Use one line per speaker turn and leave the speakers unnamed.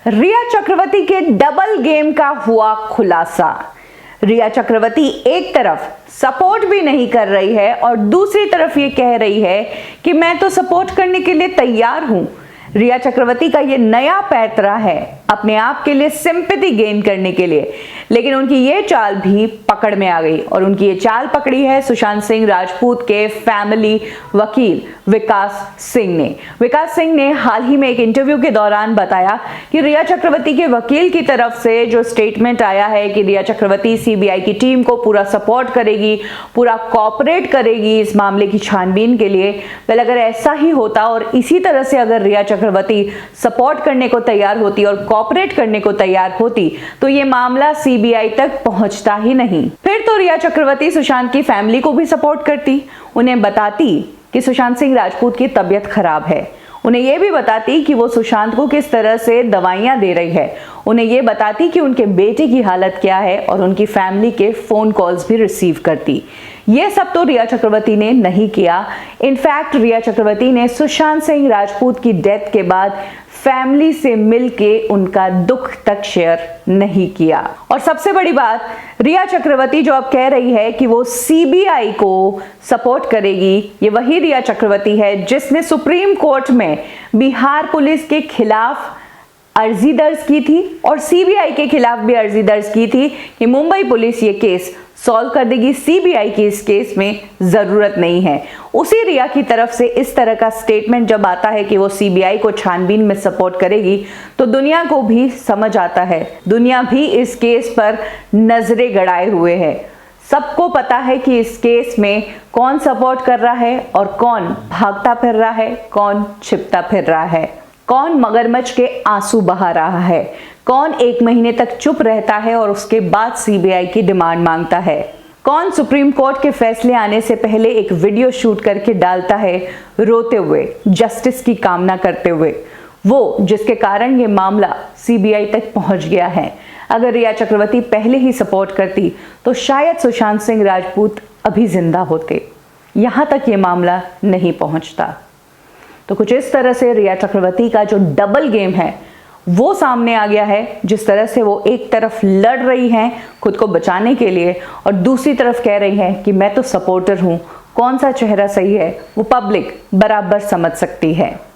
रिया चक्रवर्ती के double game का हुआ खुलासा। रिया चक्रवर्ती एक तरफ सपोर्ट भी नहीं कर रही है और दूसरी तरफ ये कह रही है कि मैं तो सपोर्ट करने के लिए तैयार हूं। रिया चक्रवर्ती का ये नया पैतरा है अपने आप के लिए सिंपैथी गेन करने के लिए, लेकिन उनकी ये चाल भी पकड़ में आ गई और उनकी ये चाल पकड़ी है सुशांत सिंह राजपूत के फैमिली वकील विकास सिंह ने। विकास सिंह ने हाल ही में एक इंटरव्यू के दौरान बताया कि रिया चक्रवर्ती के वकील की तरफ से जो स्टेटमेंट आया है कि रिया चक्रवर्ती सीबीआई की टीम को पूरा सपोर्ट करेगी, पूरा कोऑपरेट करेगी इस मामले की छानबीन के लिए। वेल, अगर ऐसा ही होता और इसी तरह से अगर रिया चक्रवर्ती सपोर्ट करने को तैयार होती और कोऑपरेट करने को तैयार होती तो ये मामला सीबीआई तक पहुंचता ही नहीं। फिर तो रिया चक्रवर्ती सुशांत की फैमिली को भी सपोर्ट करती, उन्हें बताती कि सुशांत सिंह राजपूत की तबीयत खराब है, उन्हें यह भी बताती कि वो सुशांत को किस तरह से दवाइयां दे रही है, उन्हें यह बताती कि उनके बेटे की हालत क्या है और उनकी फैमिली के फोन कॉल्स भी रिसीव करती। ये सब तो रिया चक्रवर्ती ने नहीं किया। इनफैक्ट रिया चक्रवर्ती ने सुशांत सिंह राजपूत की डेथ के बाद फैमिली से मिलके उनका दुख तक शेयर नहीं किया। और सबसे बड़ी बात, रिया चक्रवर्ती जो अब कह रही है कि वो सीबीआई को सपोर्ट करेगी, ये वही रिया चक्रवर्ती है जिसने सुप्रीम कोर्ट में बिहार पुलिस के खिलाफ अर्जी दर्ज की थी और सीबीआई के खिलाफ भी अर्जी दर्ज की थी कि मुंबई पुलिस ये केस सॉल्व कर देगी, सीबीआई की इस केस में जरूरत नहीं है। उसी रिया की तरफ से इस तरह का स्टेटमेंट जब आता है कि वो सीबीआई को छानबीन में सपोर्ट करेगी तो दुनिया को भी समझ आता है, दुनिया भी इस केस पर नजरें गड़ाए हुए है। सबको पता है कि इस केस में कौन सपोर्ट कर रहा है और कौन भागता फिर रहा है, कौन छिपता फिर रहा है, कौन मगरमच्छ के आंसू बहा रहा है, कौन 1 महीने तक चुप रहता है और उसके बाद सीबीआई की डिमांड मांगता है, कौन सुप्रीम कोर्ट के फैसले आने से पहले एक वीडियो शूट करके डालता है रोते हुए, जस्टिस की कामना करते हुए, वो जिसके कारण ये मामला सीबीआई तक पहुंच गया है। अगर रिया चक्रवर्ती पहले ही सपोर्ट करती तो शायद सुशांत सिंह राजपूत अभी जिंदा होते, यहां तक ये मामला नहीं पहुंचता। तो कुछ इस तरह से रिया चक्रवर्ती का जो डबल गेम है वो सामने आ गया है, जिस तरह से वो एक तरफ लड़ रही हैं खुद को बचाने के लिए और दूसरी तरफ कह रही हैं कि मैं तो सपोर्टर हूं। कौन सा चेहरा सही है वो पब्लिक बराबर समझ सकती है।